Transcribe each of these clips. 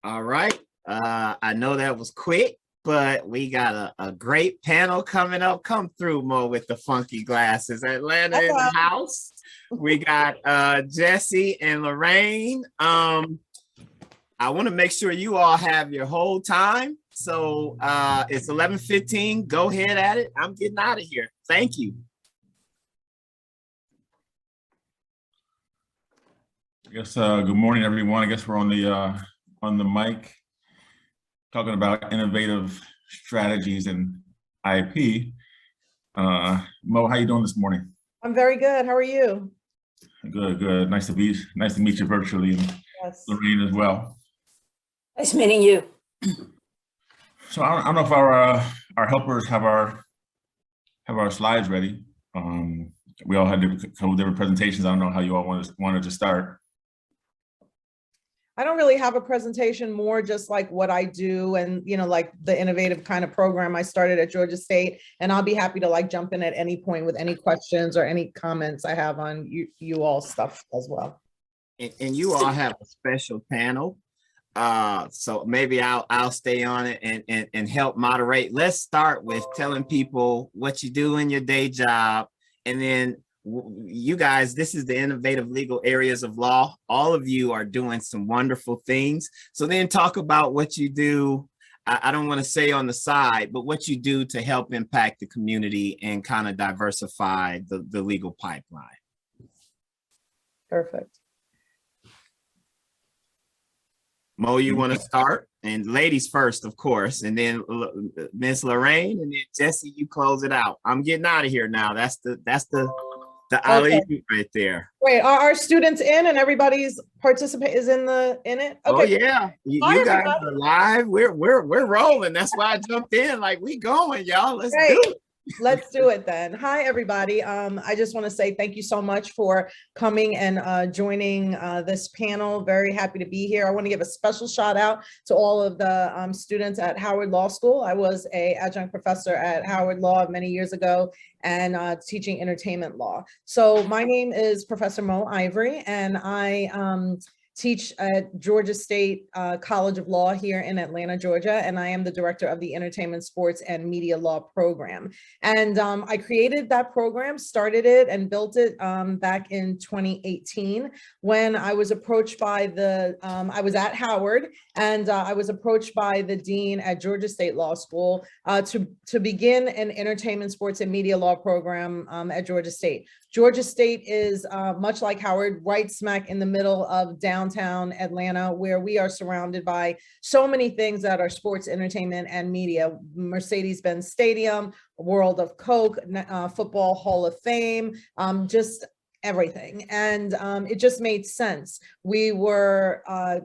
All right. I know that was quick, but we got a great panel coming up. Come through, Mo, with the funky glasses. Atlanta in the house. We got Jesse and Lorraine. I want to make sure you all have your whole time. So it's 11:15. Go ahead at it. I'm getting out of here. Thank you. I guess good morning, everyone. I guess we're on the mic talking about innovative strategies in IP. Mo, how you doing this morning? I'm very good. How are you? Good. Nice to meet you virtually, and yes. Lorraine as well. Nice meeting you. So I don't know if our helpers have our slides ready. We all had different presentations. I don't know how you all wanted to start. I don't really have a presentation, more just like what I do and, like the innovative kind of program I started at Georgia State. And I'll be happy to like jump in at any point with any questions or any comments I have on you all stuff as well. And you all have a special panel. So maybe I'll stay on it and help moderate. Let's start with telling people what you do in your day job, and then you guys, this is the innovative legal areas of law. All of you are doing some wonderful things. So then talk about what you do. I don't want to say on the side, but what you do to help impact the community and kind of diversify the legal pipeline. Perfect. Mo, you want to start? And ladies first, of course, and then Miss Lorraine, and then Jesse, you close it out. I'm getting out of here now. That's the alley right there. Wait, are our students in and everybody's is in it? Okay. Oh yeah, you guys are live. We're rolling. That's why I jumped in. Like, we going, y'all. Let's do it. Let's do it then. Hi, everybody. I just want to say thank you so much for coming and joining this panel. Very happy to be here. I want to give a special shout out to all of the students at Howard Law School. I was an adjunct professor at Howard Law many years ago and teaching entertainment law. So my name is Professor Mo Ivory, and I teach at Georgia State College of Law here in Atlanta, Georgia, and I am the director of the Entertainment, Sports, and Media Law program. And I created that program, started it, and built it back in 2018 when I was approached by I was at Howard, and I was approached by the dean at Georgia State Law School to begin an Entertainment, Sports, and Media Law program at Georgia State. Georgia State is much like Howard, right smack in the middle of downtown Atlanta, where we are surrounded by so many things that are sports, entertainment, and media. Mercedes-Benz Stadium, World of Coke, Football Hall of Fame, just everything. And it just made sense. We were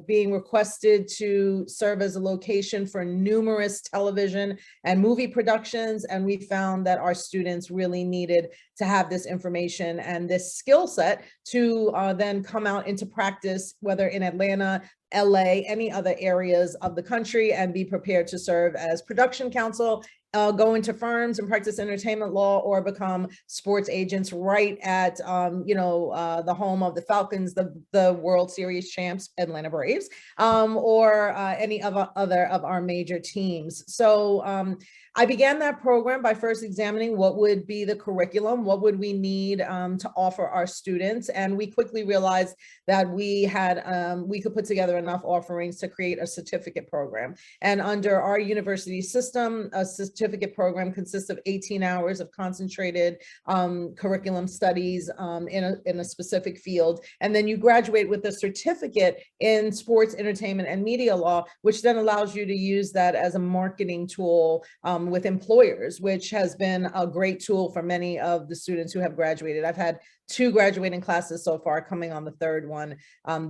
being requested to serve as a location for numerous television and movie productions. And we found that our students really needed to have this information and this skill set to then come out into practice, whether in Atlanta, LA, any other areas of the country, and be prepared to serve as production counsel, go into firms and practice entertainment law, or become sports agents right at the home of the Falcons, the World Series champs, Atlanta Braves, or any other of our major teams. So I began that program by first examining what would be the curriculum, what would we need to offer our students, and we quickly realized that we could put together enough offerings to create a certificate program. And under our university system, a certificate program consists of 18 hours of concentrated curriculum studies in a specific field, and then you graduate with a certificate in sports, entertainment, and media law, which then allows you to use that as a marketing tool with employers, which has been a great tool for many of the students who have graduated. I've had 2 graduating classes so far, coming on the 3rd one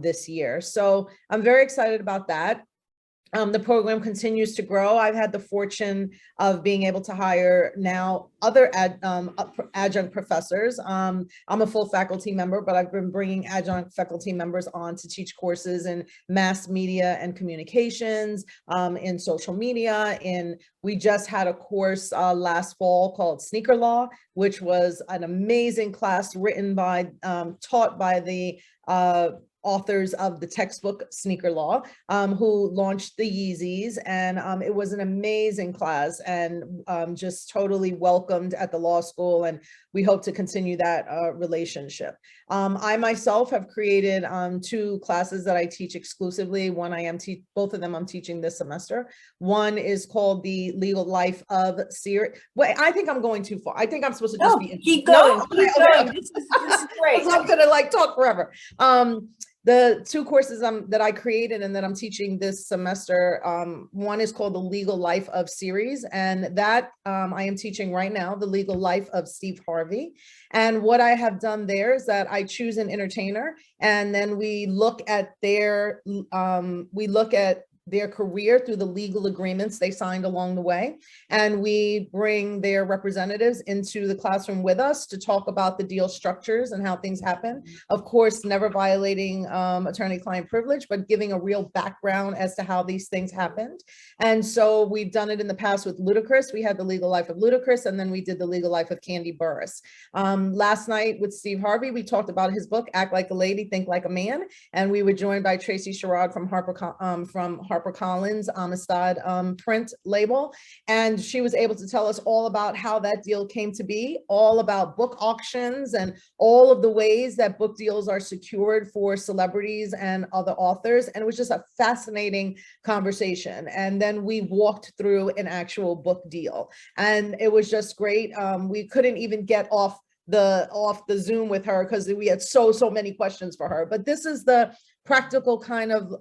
this year. So I'm very excited about that. The program continues to grow. I've had the fortune of being able to hire now other adjunct professors. I'm a full faculty member, but I've been bringing adjunct faculty members on to teach courses in mass media and communications, in social media. We just had a course last fall called Sneaker Law, which was an amazing class written by, taught by the authors of the textbook Sneaker Law, who launched the Yeezys. And it was an amazing class and just totally welcomed at the law school. And we hope to continue that relationship. I myself have created 2 classes that I teach exclusively. One both of them I'm teaching this semester. One is called the Legal Life of Series. Wait, I think I'm going too far. I think I'm supposed to just be. Keep going. No? Keep Okay, going. okay. This is great. I'm gonna like talk forever. The 2 courses that I created and that I'm teaching this semester, one is called the Legal Life of Series, and that I am teaching right now, the Legal Life of Steve Harvey. And what I have done there is that I choose an entertainer, and then we look at their career through the legal agreements they signed along the way. And we bring their representatives into the classroom with us to talk about the deal structures and how things happen. Of course, never violating attorney-client privilege, but giving a real background as to how these things happened. And so we've done it in the past with Ludacris. We had the Legal Life of Ludacris, and then we did the Legal Life of Candy Burris. Last night with Steve Harvey, we talked about his book, Act Like a Lady, Think Like a Man. And we were joined by Tracy Sherrod from HarperCollins Amistad print label. And she was able to tell us all about how that deal came to be, all about book auctions and all of the ways that book deals are secured for celebrities and other authors. And it was just a fascinating conversation. And then we walked through an actual book deal. And it was just great. We couldn't even get off the Zoom with her because we had so many questions for her. But this is the practical kind of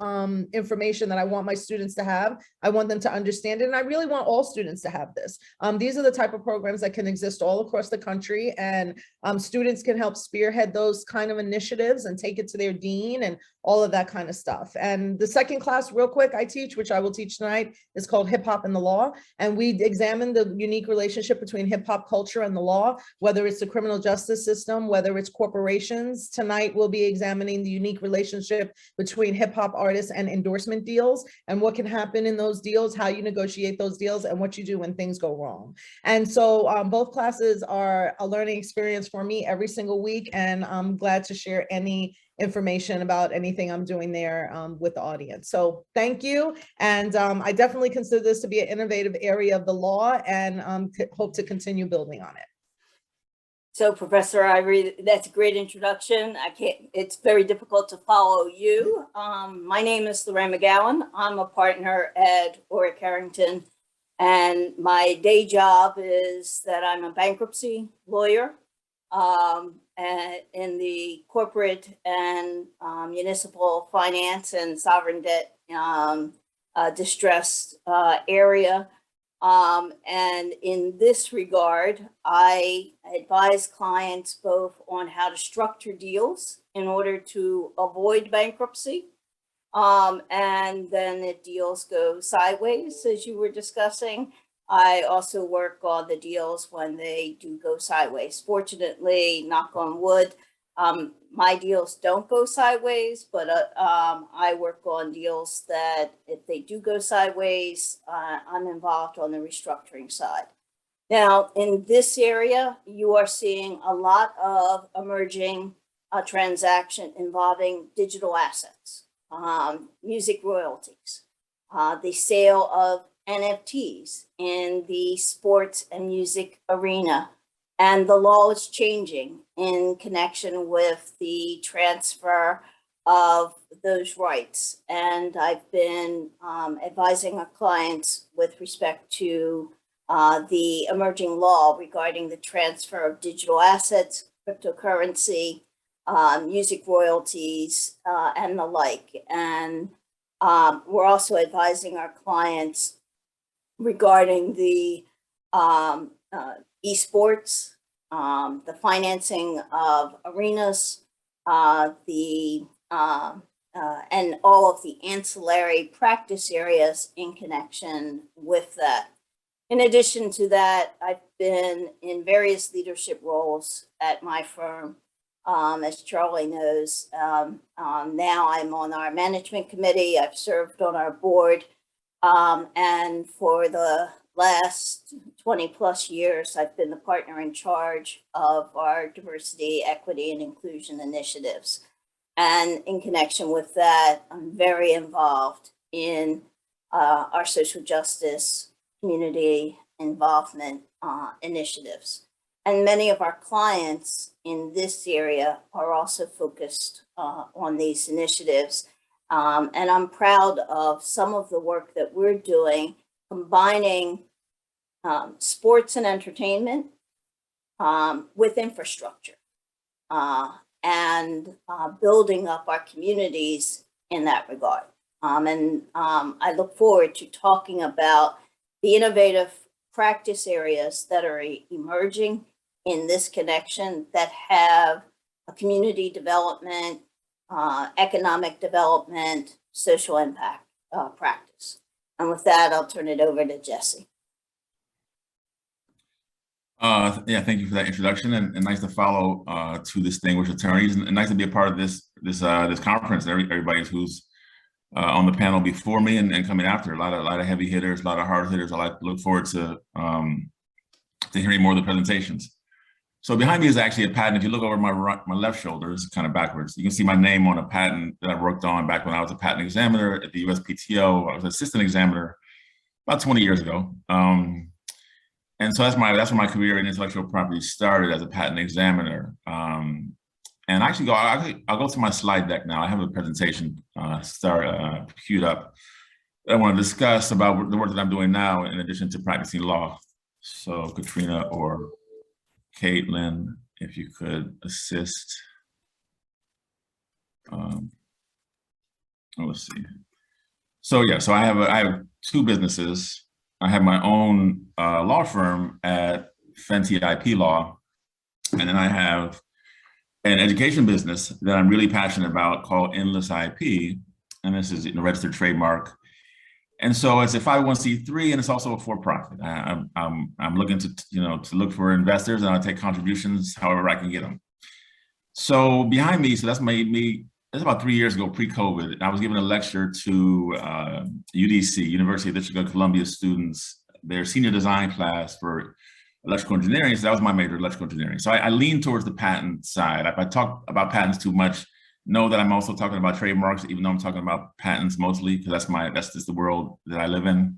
information that I want my students to have. I want them to understand it. And I really want all students to have this. These are the type of programs that can exist all across the country, and students can help spearhead those kind of initiatives and take it to their dean and all of that kind of stuff. And the second class, real quick, I teach, which I will teach tonight, is called Hip Hop and the Law. And we examine the unique relationship between hip hop culture and the law, whether it's the criminal justice system, whether it's corporations. Tonight, we'll be examining the unique relationship between hip hop artists and endorsement deals, and what can happen in those deals, how you negotiate those deals, and what you do when things go wrong. And so both classes are a learning experience for me every single week, and I'm glad to share any information about anything I'm doing there with the audience. So thank you. And I definitely consider this to be an innovative area of the law, and hope to continue building on it. So Professor Ivory, that's a great introduction. It's very difficult to follow you. My name is Lorraine McGowen. I'm a partner at Orrick Harrington, and my day job is that I'm a bankruptcy lawyer in the corporate and municipal finance and sovereign debt distressed area. And in this regard, I advise clients both on how to structure deals in order to avoid bankruptcy. And then if deals go sideways, as you were discussing, I also work on the deals when they do go sideways. Fortunately, knock on wood, my deals don't go sideways, but I work on deals that if they do go sideways, I'm involved on the restructuring side. Now, in this area, you are seeing a lot of emerging transaction involving digital assets, music royalties, the sale of NFTs in the sports and music arena. And the law is changing in connection with the transfer of those rights. And I've been advising our clients with respect to the emerging law regarding the transfer of digital assets, cryptocurrency, music royalties, and the like. And we're also advising our clients regarding the esports, the financing of arenas, and all of the ancillary practice areas in connection with that. In addition to that, I've been in various leadership roles at my firm. As Charlie knows, now I'm on our management committee. I've served on our board. And for the last 20 plus years, I've been the partner in charge of our diversity, equity, and inclusion initiatives. And in connection with that, I'm very involved in our social justice community involvement initiatives. And many of our clients in this area are also focused on these initiatives. And I'm proud of some of the work that we're doing, combining sports and entertainment with infrastructure and building up our communities in that regard. I look forward to talking about the innovative practice areas that are emerging in this connection that have a community development, economic development, social impact practice. And with that, I'll turn it over to Jesse. Yeah, thank you for that introduction, and nice to follow two distinguished attorneys, and nice to be a part of this conference. Everybody who's on the panel before me and coming after, a lot of heavy hitters, a lot of hard hitters. I look forward to hearing more of the presentations. So behind me is actually a patent. If you look over my left shoulder, it's kind of backwards. You can see my name on a patent that I worked on back when I was a patent examiner at the USPTO. I was an assistant examiner about 20 years ago. And so that's where my career in intellectual property started, as a patent examiner. And actually, I'll go to my slide deck now. I have a presentation queued up that I want to discuss about the work that I'm doing now in addition to practicing law. So Katrina or Caitlin, if you could assist. Let's see. So yeah, so I have two businesses. I have my own law firm at Fenty IP Law, and then I have an education business that I'm really passionate about called Endless IP, and this is a registered trademark. And so it's a 501c3, and it's also a for-profit. I'm looking to look for investors, and I'll take contributions however I can get them. So behind me, so that's about 3 years ago, pre-COVID, I was giving a lecture to UDC, University of District of Columbia students, their senior design class for electrical engineering. So that was my major, electrical engineering. So I lean towards the patent side. If I talk about patents too much, know that I'm also talking about trademarks, even though I'm talking about patents mostly, because that's just the world that I live in.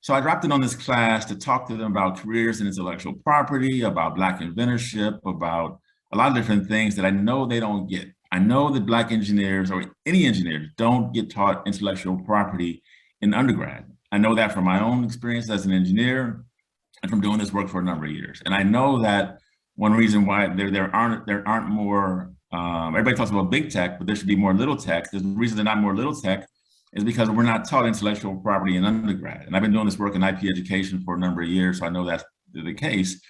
So I dropped in on this class to talk to them about careers in intellectual property, about Black inventorship, about a lot of different things that I know they don't get. I know that Black engineers, or any engineers, don't get taught intellectual property in undergrad. I know that from my own experience as an engineer and from doing this work for a number of years. And I know that one reason why there aren't more, everybody talks about big tech, but there should be more little tech. The reason they're not more little tech is because we're not taught intellectual property in undergrad. And I've been doing this work in IP education for a number of years, so I know that's the case.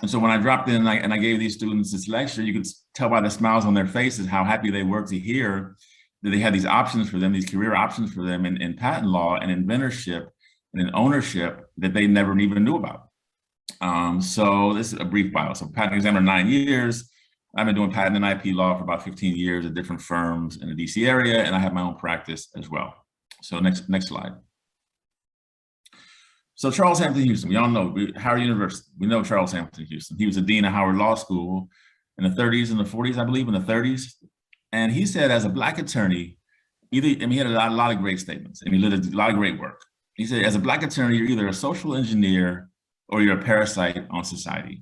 And so when I dropped in and I gave these students this lecture, you could tell by the smiles on their faces how happy they were to hear that they had these options for them, these career options for them in patent law and inventorship and in ownership that they never even knew about. So this is a brief bio. So patent examiner 9 years. I've been doing patent and IP law for about 15 years at different firms in the DC area, and I have my own practice as well. So next slide. So Charles Hampton Houston, we all know, Howard University, we know Charles Hampton Houston. He was the dean of Howard Law School in the 30s and the 40s, I believe, in the 30s. And he said, as a Black attorney, he had a lot of great statements, and he did a lot of great work. He said, as a Black attorney, you're either a social engineer or you're a parasite on society.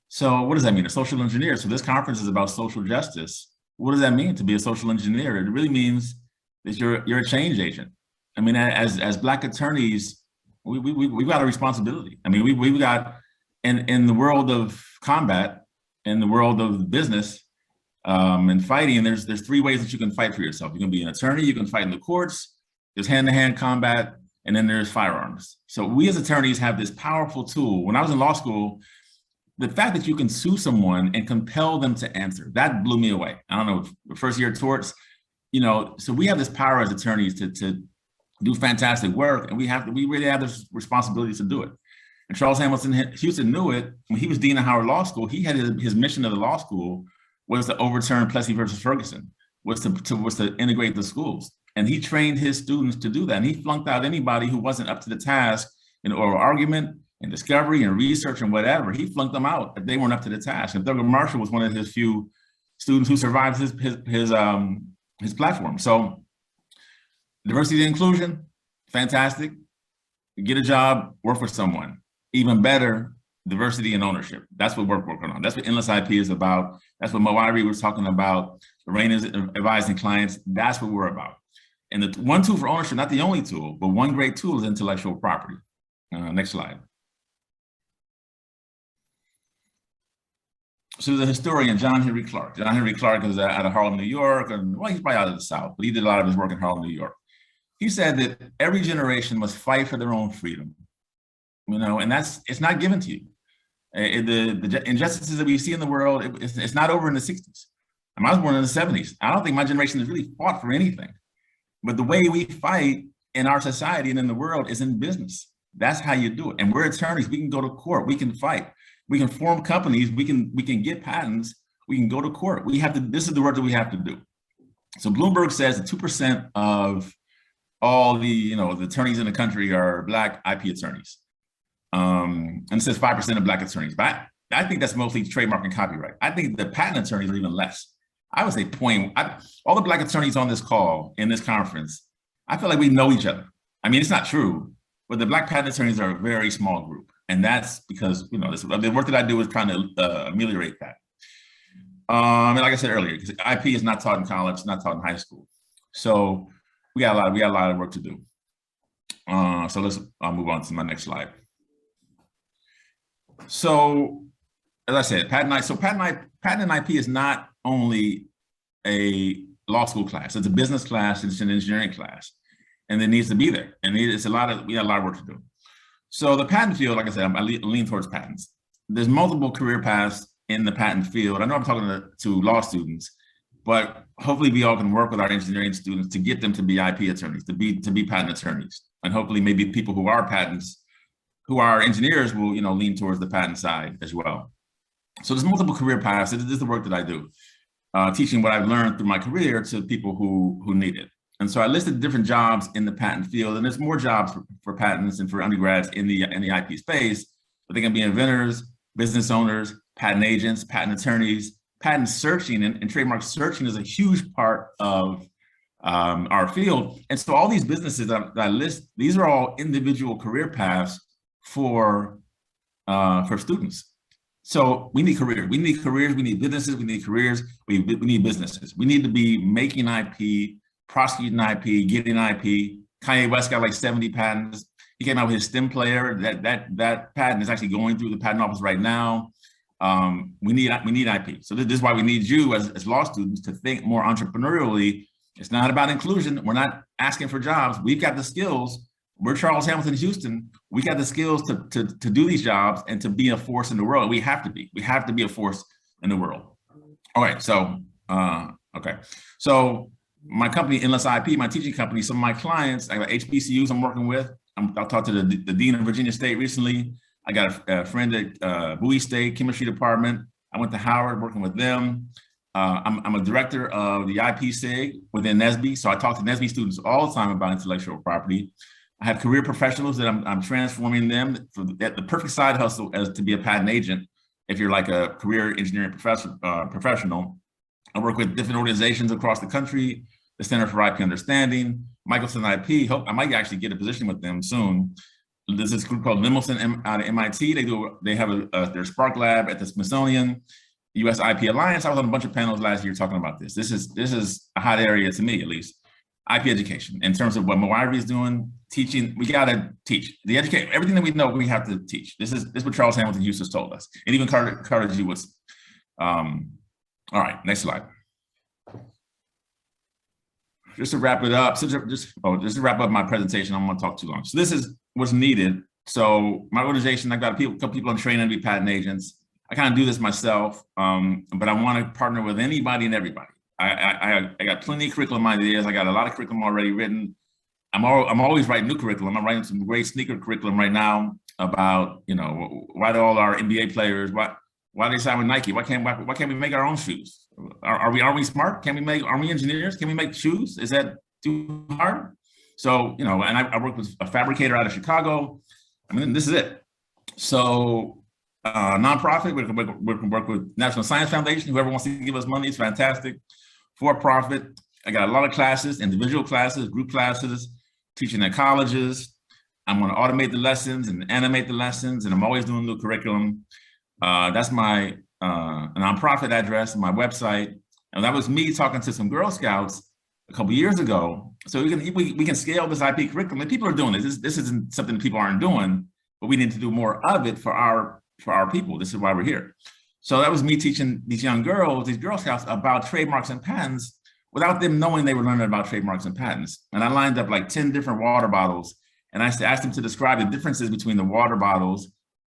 So what does that mean? A social engineer. So this conference is about social justice. What does that mean to be a social engineer? It really means that you're a change agent. I mean, as Black attorneys, we've got a responsibility. I mean, we've got, in the world of combat, in the world of business and fighting, there's three ways that you can fight for yourself. You can be an attorney, you can fight in the courts, there's hand-to-hand combat, and then there's firearms. So we as attorneys have this powerful tool. When I was in law school, the fact that you can sue someone and compel them to answer, that blew me away. I don't know, first year torts, so we have this power as attorneys to do fantastic work, and we really have this responsibility to do it. And Charles Hamilton Houston knew it. When he was dean of Howard Law School, he had his mission of the law school was to overturn Plessy versus Ferguson, was to integrate the schools. And he trained his students to do that. And he flunked out anybody who wasn't up to the task in oral argument and discovery and research and whatever. He flunked them out if they weren't up to the task. And Thurgood Marshall was one of his few students who survives his platform. So diversity and inclusion, fantastic. Get a job, work for someone. Even better, diversity and ownership. That's what we're working on. That's what Endless IP is about. That's what Ivory was talking about. Lorraine is advising clients. That's what we're about. And the one tool for ownership, not the only tool, but one great tool is intellectual property. Next slide. So the historian, John Henry Clark. John Henry Clark is out of Harlem, New York, and well, he's probably out of the South, but he did a lot of his work in Harlem, New York. He said that every generation must fight for their own freedom, and it's not given to you. The injustices that we see in the world, it's not over in the 60s. I was born in the 70s. I don't think my generation has really fought for anything. But the way we fight in our society and in the world is in business. That's how you do it. And we're attorneys. We can go to court. We can fight. We can form companies. We can get patents. We can go to court. This is the work that we have to do. So Bloomberg says that 2% of all the attorneys in the country are Black IP attorneys. And it says 5% of Black attorneys. But I think that's mostly trademark and copyright. I think the patent attorneys are even less. I would say all the Black attorneys on this call, in this conference, I feel like we know each other. I mean, it's not true, but the Black patent attorneys are a very small group. And that's because, the work that I do is trying to ameliorate that. And like I said earlier, because IP is not taught in college, it's not taught in high school. So we got a lot of work to do. So let's move on to my next slide. So as I said, patent and IP is not only a law school class, it's a business class, it's an engineering class, and it needs to be there. And we got a lot of work to do. So the patent field, like I said, I lean towards patents. There's multiple career paths in the patent field. I know I'm talking to law students, but hopefully we all can work with our engineering students to get them to be IP attorneys, to be patent attorneys. And hopefully maybe people who are engineers will, lean towards the patent side as well. So there's multiple career paths. This is the work that I do, teaching what I've learned through my career to people who need it. And so I listed different jobs in the patent field, and there's more jobs for patents and for undergrads in the IP space, but they can be inventors, business owners, patent agents, patent attorneys. Patent searching and trademark searching is a huge part of our field. And so all these businesses that I list, these are all individual career paths for students. So we need careers. We need careers. We need businesses. We need careers. We need businesses. We need to be making IP, prosecuting IP, getting IP. Kanye West got like 70 patents. He came out with his STEM player. That patent is actually going through the patent office right now. We need IP. So this is why we need you as law students to think more entrepreneurially. It's not about inclusion. We're not asking for jobs. We've got the skills. We're Charles Hamilton, Houston. We got the skills to do these jobs and to be a force in the world. We have to be a force in the world. All right, so, okay. So my company, Endless IP, my teaching company, some of my clients, I got HBCUs I'm working with. I'll talk to the Dean of Virginia State recently. I got a friend at Bowie State Chemistry Department. I went to Howard working with them. I'm a director of the IP SIG within NSBE. So I talk to NSBE students all the time about intellectual property. I have career professionals that I'm transforming them for the perfect side hustle as to be a patent agent. If you're like a career engineering professional, I work with different organizations across the country, the Center for IP Understanding, Michelson IP. I might actually get a position with them soon. There's this group called Limmelson out of MIT. They have their Spark Lab at the Smithsonian, US IP Alliance. I was on a bunch of panels last year talking about this. This is a hot area to me, at least. IP education, in terms of what Ivory is doing, teaching. We gotta teach. Everything that we know, we have to teach. This is what Charles Hamilton Houston told us, and even Carter G. Woodson. All right, next slide. Just to wrap it up, just to wrap up my presentation, I don't want to talk too long. So this is what's needed. So my organization, I've got a couple people I'm training to be patent agents. I kind of do this myself, but I want to partner with anybody and everybody. I got plenty of curriculum ideas. I got a lot of curriculum already written. I'm always writing new curriculum. I'm writing some great sneaker curriculum right now about, why do all our NBA players, why they sign with Nike? Why can't we make our own shoes? Are we smart? Are we engineers? Can we make shoes? Is that too hard? So, and I work with a fabricator out of Chicago. I mean, this is it. So nonprofit. We can work with National Science Foundation. Whoever wants to give us money is fantastic. For profit, I got a lot of classes, individual classes, group classes, teaching at colleges. I'm going to automate the lessons and animate the lessons, and I'm always doing new curriculum. That's my nonprofit address, my website. And that was me talking to some Girl Scouts a couple years ago. So we can scale this IP curriculum. And people are doing this. This isn't something that people aren't doing, but we need to do more of it for our people. This is why we're here. So that was me teaching these young girls, these Girl Scouts, about trademarks and patents without them knowing they were learning about trademarks and patents. And I lined up like 10 different water bottles, and I asked them to describe the differences between the water bottles,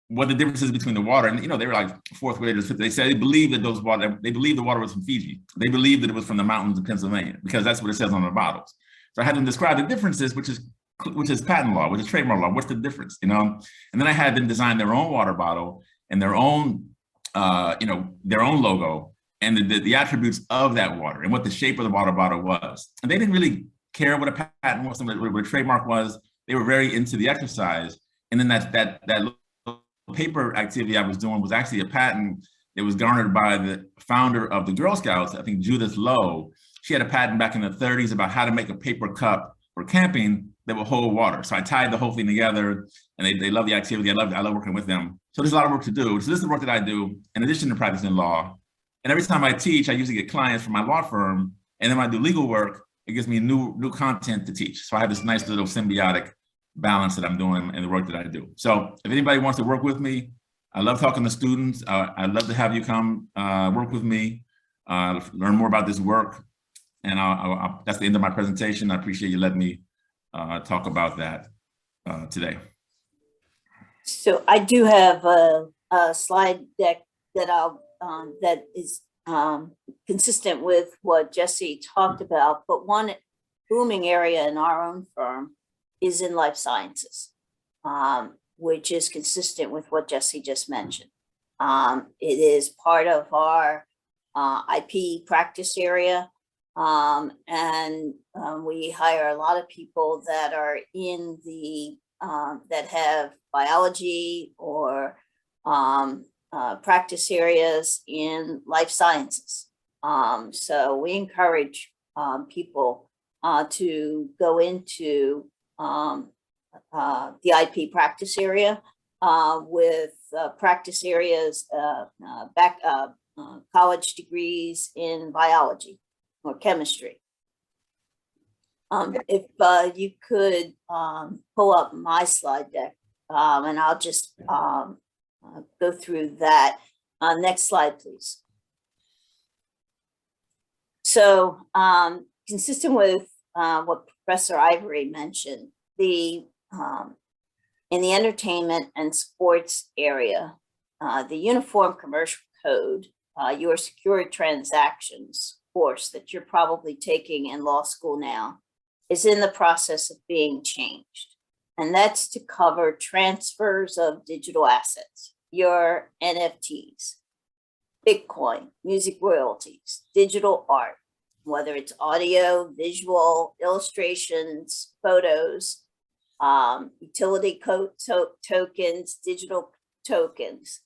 what the difference is between the water. And, they were like fourth graders. They said they believed that they believed the water was from Fiji. They believed that it was from the mountains of Pennsylvania, because that's what it says on the bottles. So I had them describe the differences, which is patent law, which is trademark law. What's the difference, And then I had them design their own water bottle and their own, their own logo and the attributes of that water and what the shape of the water bottle was. And they didn't really care what a patent was, what a trademark was. They were very into the exercise. And then that paper activity I was doing was actually a patent that was garnered by the founder of the Girl Scouts, I think Judith Lowe. She had a patent back in the 30s about how to make a paper cup for camping that will hold water. So I tied the whole thing together, and they love the activity. I love working with them. So there's a lot of work to do. So this is the work that I do in addition to practicing law. And every time I teach, I usually get clients from my law firm. And then when I do legal work, it gives me new content to teach. So I have this nice little symbiotic balance that I'm doing in the work that I do. So if anybody wants to work with me, I love talking to students. I'd love to have you come work with me, learn more about this work. And that's the end of my presentation. I appreciate you letting me talk about that today. So I do have a slide deck that is consistent with what Jesse talked about, but one booming area in our own firm is in life sciences, which is consistent with what Jesse just mentioned. It is part of our IP practice area, and we hire a lot of people that are in the that have biology or practice areas in life sciences. So we encourage people to go into the IP practice area with practice areas, college degrees in biology or chemistry. If you could pull up my slide deck, and I'll just go through that. Next slide, please. So consistent with what Professor Ivory mentioned, in the entertainment and sports area, the Uniform Commercial Code, your secure transactions course that you're probably taking in law school now, is in the process of being changed. And that's to cover transfers of digital assets, your NFTs, Bitcoin, music royalties, digital art, whether it's audio, visual, illustrations, photos, utility code tokens, digital tokens.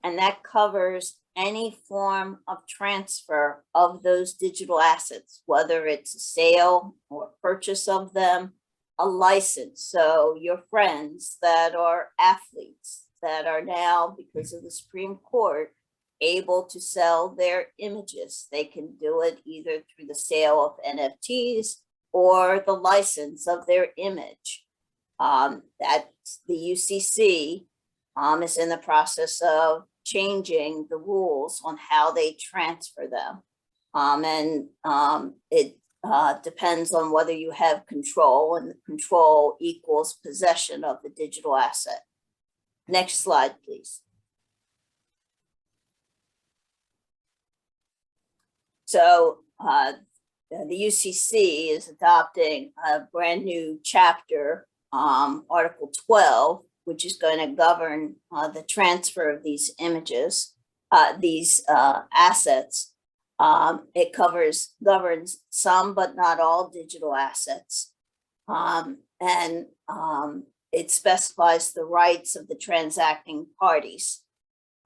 And that covers any form of transfer of those digital assets, whether it's a sale or purchase of them, a license. So your friends that are athletes that are now, because of the Supreme Court, able to sell their images. They can do it either through the sale of NFTs or the license of their image. That the UCC is in the process of changing the rules on how they transfer them. It depends on whether you have control, and control equals possession of the digital asset. Next slide, please. So the UCC is adopting a brand new chapter, Article 12, which is going to govern the transfer of these images, these assets. It governs some, but not all digital assets. It specifies the rights of the transacting parties.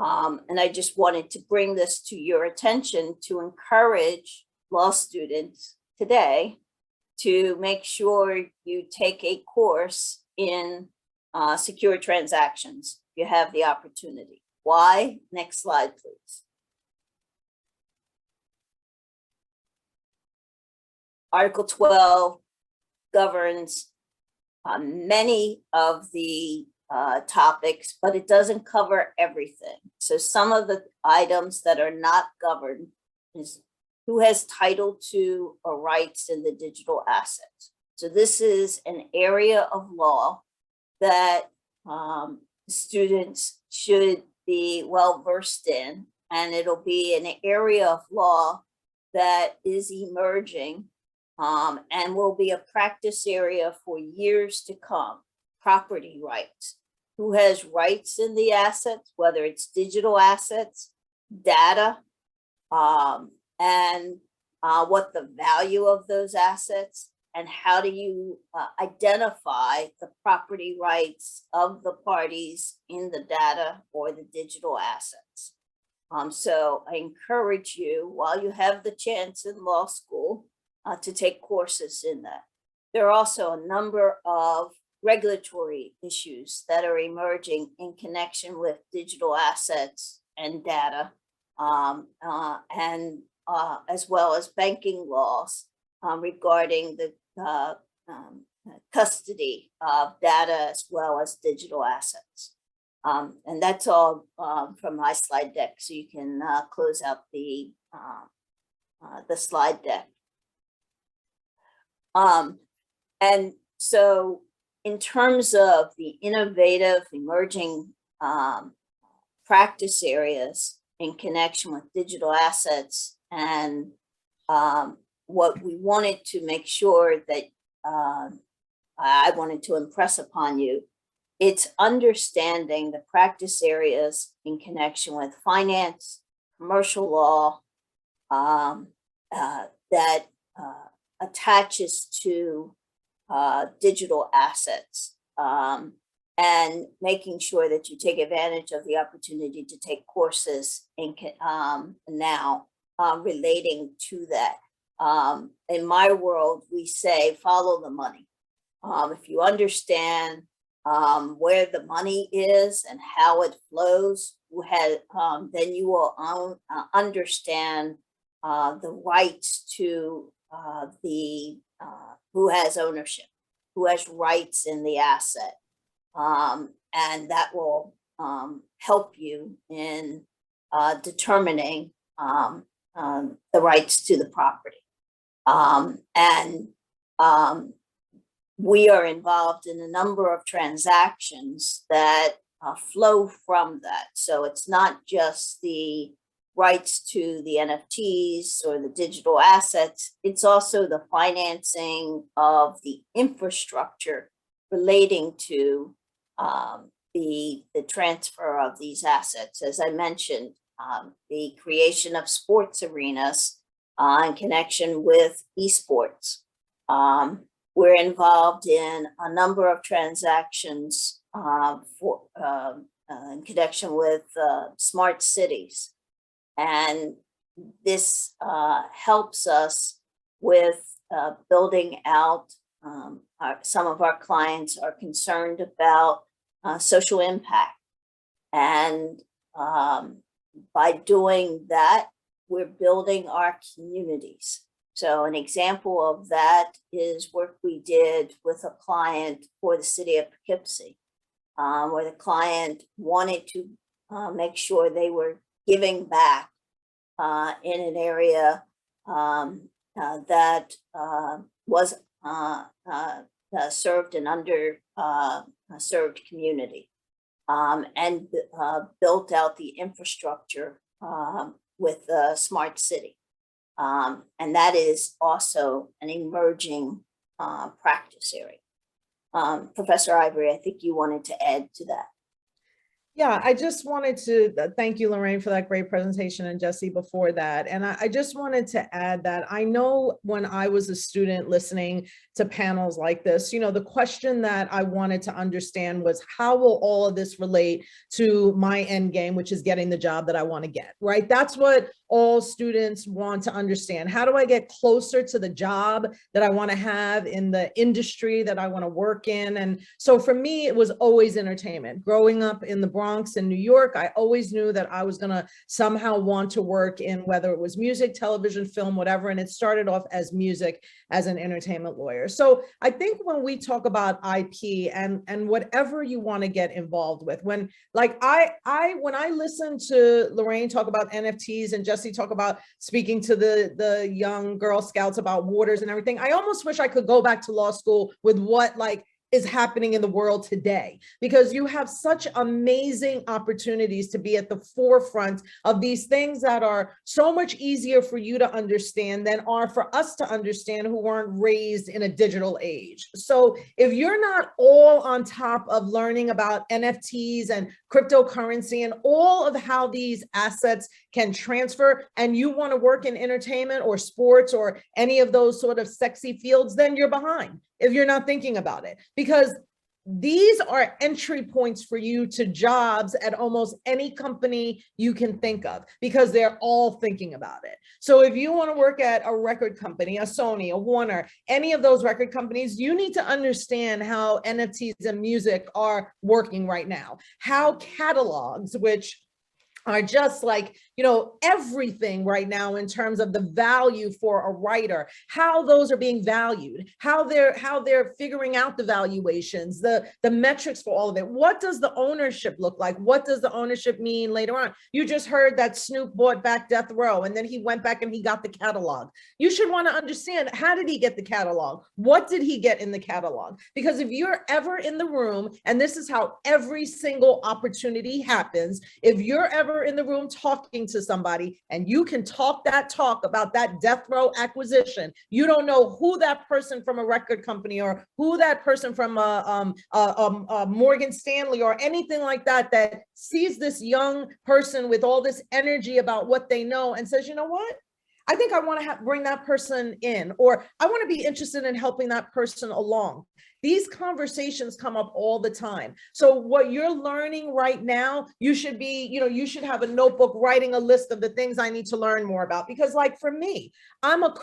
And I just wanted to bring this to your attention to encourage law students today to make sure you take a course in secure transactions. You have the opportunity. Why? Next slide, please. Article 12 governs many of the topics, but it doesn't cover everything. So some of the items that are not governed is who has title to or rights in the digital assets. So this is an area of law that students should be well versed in, and it'll be an area of law that is emerging and will be a practice area for years to come. Property rights. Who has rights in the assets, whether it's digital assets, data, and what the value of those assets, and how do you identify the property rights of the parties in the data or the digital assets. So I encourage you, while you have the chance in law school, to take courses in that. There are also a number of regulatory issues that are emerging in connection with digital assets and data, and as well as banking laws regarding the custody of data as well as digital assets. And that's all from my slide deck, so you can close out the slide deck. And so in terms of the innovative emerging practice areas in connection with digital assets, and what we wanted to make sure that I wanted to impress upon you, it's understanding the practice areas in connection with finance, commercial law, that attaches to digital assets, and making sure that you take advantage of the opportunity to take courses in now relating to that. In my world, we say follow the money. If you understand where the money is and how it flows, then you will understand the rights to who has ownership, who has rights in the asset. And that will help you in determining the rights to the property. We are involved in a number of transactions that flow from that. So it's not just the rights to the NFTs or the digital assets, it's also the financing of the infrastructure relating to the transfer of these assets. As I mentioned, the creation of sports arenas in connection with esports. We're involved in a number of transactions in connection with smart cities. And this helps us with building out, some of our clients are concerned about social impact. And by doing that, we're building our communities. So an example of that is work we did with a client for the city of Poughkeepsie, where the client wanted to make sure they were giving back in an area that was served an served community, and built out the infrastructure with a smart city. And that is also an emerging practice area. Professor Ivory, I think you wanted to add to that. Yeah, I just wanted to thank you, Lorraine, for that great presentation, and Jesse before that. And I just wanted to add that I know when I was a student listening to panels like this, you know, the question that I wanted to understand was, how will all of this relate to my end game, which is getting the job that I want to get, right? That's what all students want to understand. How do I get closer to the job that I want to have in the industry that I want to work in? And so for me, it was always entertainment. Growing up in the Bronx in New York, I always knew that I was going to somehow want to work in, whether it was music, television, film, whatever. And it started off as music, as an entertainment lawyer. So I think when we talk about IP and whatever you want to get involved with, when like when I listen to Lorraine talk about NFTs and Jesse talk about speaking to the young Girl Scouts about waters and everything, I almost wish I could go back to law school with what like is happening in the world today, because you have such amazing opportunities to be at the forefront of these things that are so much easier for you to understand than are for us to understand who weren't raised in a digital age. So if you're not all on top of learning about NFTs and cryptocurrency and all of how these assets can transfer, and you want to work in entertainment or sports or any of those sort of sexy fields, then you're behind if you're not thinking about it, because these are entry points for you to jobs at almost any company you can think of, because they're all thinking about it. So if you want to work at a record company, a Sony, a Warner, any of those record companies, you need to understand how NFTs and music are working right now, how catalogs, which are just like, you know, everything right now in terms of the value for a writer, how those are being valued, how they're figuring out the valuations, the metrics for all of it. What does the ownership look like? What does the ownership mean later on? You just heard that Snoop bought back Death Row and then he went back and he got the catalog. You should want to understand, how did he get the catalog? What did he get in the catalog? Because if you're ever in the room, and this is how every single opportunity happens, if you're ever in the room talking to somebody and you can talk that talk about that Death Row acquisition, you don't know who that person from a record company or who that person from a Morgan Stanley or anything like that sees this young person with all this energy about what they know and says, you know what? I think I want to bring that person in, or I want to be interested in helping that person along. These conversations come up all the time. So what you're learning right now, you should be, you know, you should have a notebook writing a list of the things I need to learn more about. Because like for me, I'm a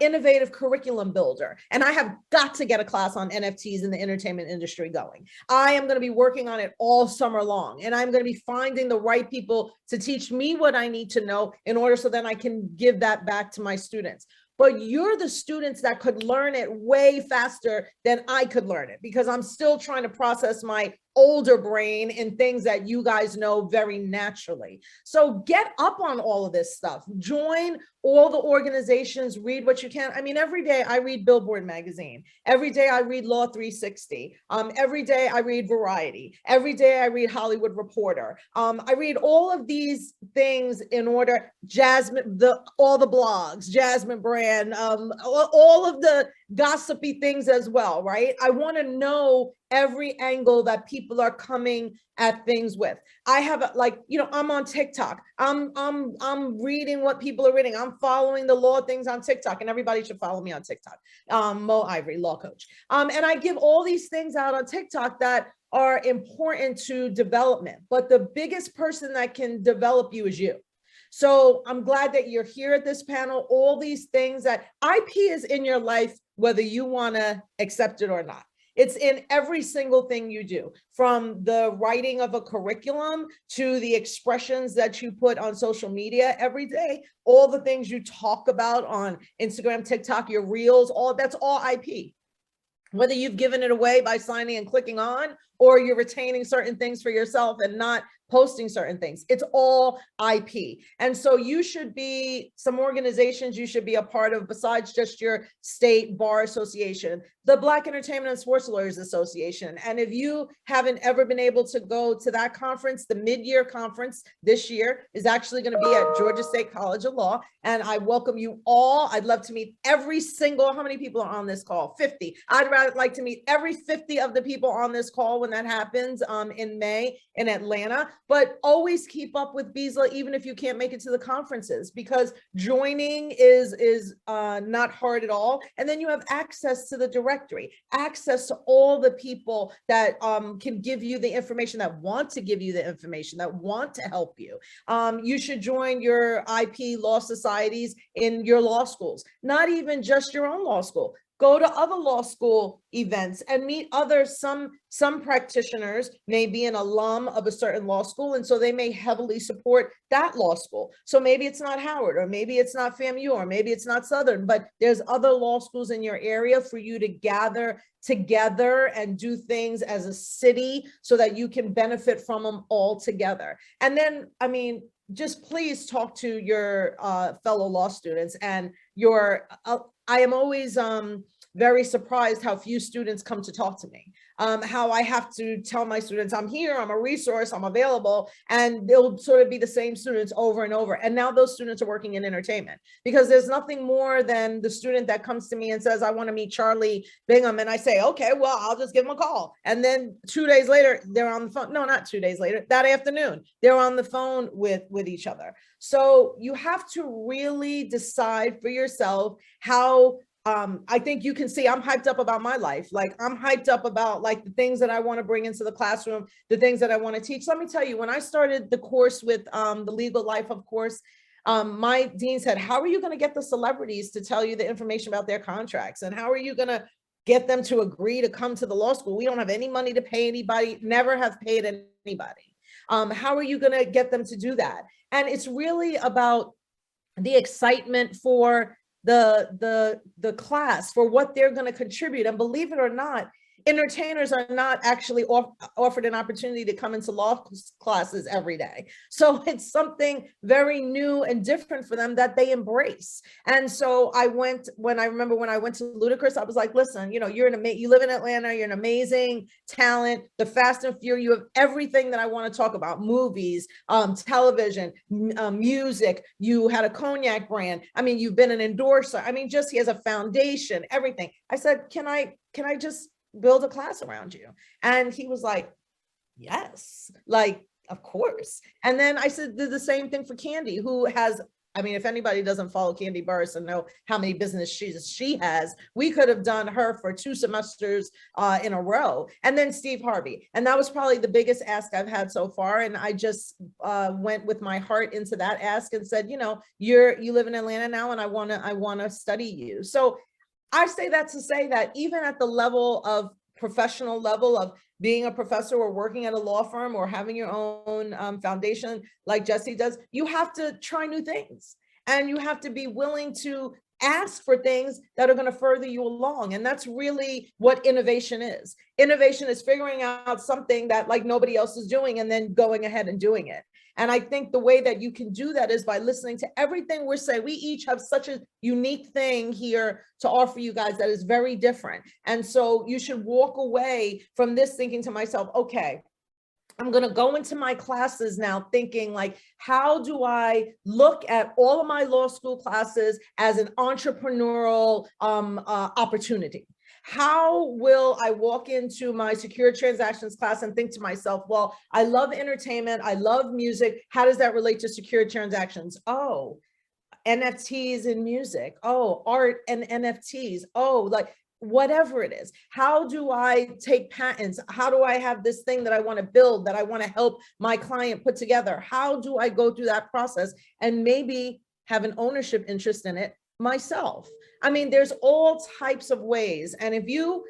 innovative curriculum builder, and I have got to get a class on NFTs in the entertainment industry going. I am going to be working on it all summer long, and I'm going to be finding the right people to teach me what I need to know in order so that I can give that back to my students. But you're the students that could learn it way faster than I could learn it, because I'm still trying to process my older brain in things that you guys know very naturally. So get up on all of this stuff. Join all the organizations, read what you can. I mean, every day I read Billboard magazine. Every day I read Law 360. Every day I read Variety. Every day I read Hollywood Reporter. I read all of these things in order, all the blogs, Jasmine Brand, all of the gossipy things as well, right? I want to know every angle that people are coming at things with. I have I'm on TikTok. I'm reading what people are reading. I'm following the law things on TikTok, and everybody should follow me on TikTok. Mo Ivory, law coach. And I give all these things out on TikTok that are important to development. But the biggest person that can develop you is you. So I'm glad that you're here at this panel. All these things that IP is in your life, whether you want to accept it or not. It's in every single thing you do, from the writing of a curriculum to the expressions that you put on social media every day, all the things you talk about on Instagram, TikTok, your reels, that's all IP. Whether you've given it away by signing and clicking on, or you're retaining certain things for yourself and not posting certain things. It's all IP. And so you should be, some organizations you should be a part of besides just your state bar association, the Black Entertainment and Sports Lawyers Association. And if you haven't ever been able to go to that conference, the mid-year conference this year is actually going to be at Georgia State College of Law. And I welcome you all. I'd love to meet every single, how many people are on this call? 50. I'd rather like to meet every 50 of the people on this call when that happens in May in Atlanta. But always keep up with BSLA, even if you can't make it to the conferences, because joining is not hard at all. And then you have access to the directory, access to all the people that can give you the information, that want to give you the information, that want to help you. You should join your IP law societies in your law schools, not even just your own law school. Go to other law school events and meet others. Some practitioners may be an alum of a certain law school, and so they may heavily support that law school. So maybe it's not Howard, or maybe it's not FAMU, or maybe it's not Southern, but there's other law schools in your area for you to gather together and do things as a city so that you can benefit from them all together. And then, I mean, just please talk to your fellow law students and I am always very surprised how few students come to talk to me. How I have to tell my students, I'm here, I'm a resource, I'm available, and they'll sort of be the same students over and over. And now those students are working in entertainment, because there's nothing more than the student that comes to me and says, I want to meet Charlie Bingham. And I say, okay, well, I'll just give him a call. And then 2 days later, they're on the phone. No, not 2 days later, that afternoon, they're on the phone with each other. So you have to really decide for yourself how. I think you can see I'm hyped up about my life. Like, I'm hyped up about like the things that I want to bring into the classroom, the things that I want to teach. Let me tell you, when I started the course with the Legal Life of Course, my dean said, how are you going to get the celebrities to tell you the information about their contracts? And how are you going to get them to agree to come to the law school? We don't have any money to pay anybody, never have paid anybody. How are you going to get them to do that? And it's really about the excitement for the class, for what they're going to contribute. And believe it or not, entertainers are not actually offered an opportunity to come into law classes every day. So it's something very new and different for them that they embrace. And so when I went to Ludacris, I was like, listen, you know, you live in Atlanta, you're an amazing talent, the Fast and Furious, you have everything that I want to talk about, movies, television, music, you had a cognac brand. I mean, you've been an endorser. I mean, just he has a foundation, everything. I said, can I just build a class around you? And he was like, yes, like, of course. And then I said, did the same thing for Candy, who has, I mean, if anybody doesn't follow Candy Burris and know how many businesses she has, we could have done her for 2 semesters in a row. And then Steve Harvey. And that was probably the biggest ask I've had so far. And I just went with my heart into that ask and said, you know, you live in Atlanta now, and I want to study you. So I say that to say that even at the level of professional level of being a professor or working at a law firm or having your own foundation like Jesse does, you have to try new things, and you have to be willing to ask for things that are going to further you along. And that's really what innovation is. Innovation is figuring out something that like nobody else is doing and then going ahead and doing it. And I think the way that you can do that is by listening to everything we're saying. We each have such a unique thing here to offer you guys that is very different. And so you should walk away from this thinking to myself, okay, I'm going to go into my classes now thinking like, how do I look at all of my law school classes as an entrepreneurial opportunity? How will I walk into my secure transactions class and think to myself, well, I love entertainment, I love music. How does that relate to secure transactions? Oh, NFTs in music. Oh, art and NFTs. Oh, like whatever it is. How do I take patents? How do I have this thing that I want to build, that I want to help my client put together? How do I go through that process and maybe have an ownership interest in it myself? I mean, there's all types of ways. And if you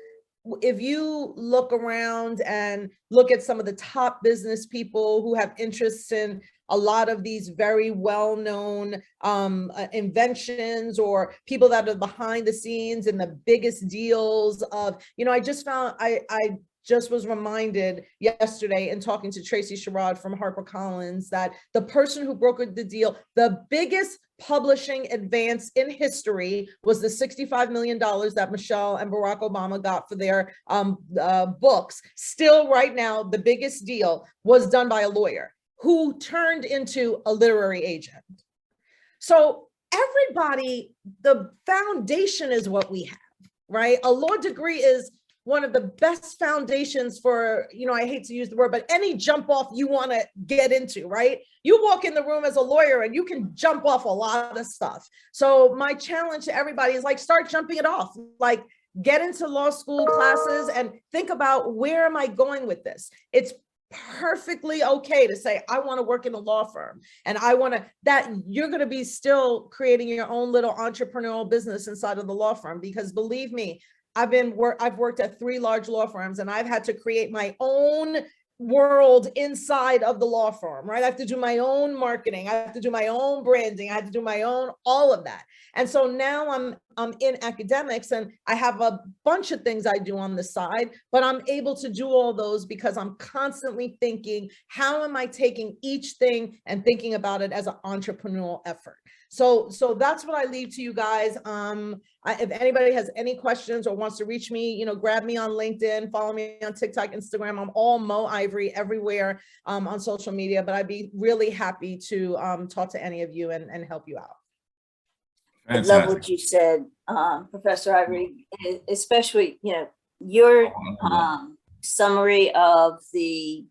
look around and look at some of the top business people who have interests in a lot of these very well-known inventions, or people that are behind the scenes in the biggest deals of, you know, I just found, I just was reminded yesterday in talking to Tracy Sherrod from HarperCollins that the person who brokered the deal, the biggest publishing advance in history, was the $65 million that Michelle and Barack Obama got for their books. Still right now, the biggest deal was done by a lawyer who turned into a literary agent. So everybody, the foundation is what we have, right? A law degree is one of the best foundations for, I hate to use the word, but any jump off you want to get into, right? You walk in the room as a lawyer and you can jump off a lot of stuff. So my challenge to everybody is like, start jumping it off, like get into law school classes and think about, where am I going with this? It's perfectly okay to say, I want to work in a law firm, and I want to, that you're going to be still creating your own little entrepreneurial business inside of the law firm. Because believe me, I've worked at 3 large law firms, and I've had to create my own world inside of the law firm, right? I have to do my own marketing. I have to do my own branding. I have to do my own, all of that. And so now I'm in academics, and I have a bunch of things I do on the side, but I'm able to do all those because I'm constantly thinking, how am I taking each thing and thinking about it as an entrepreneurial effort? So that's what I leave to you guys. If anybody has any questions or wants to reach me, grab me on LinkedIn, follow me on TikTok, Instagram. I'm all Mo Ivory everywhere on social media, but I'd be really happy to talk to any of you and help you out. I love what you said, Professor Ivory, especially, your summary of the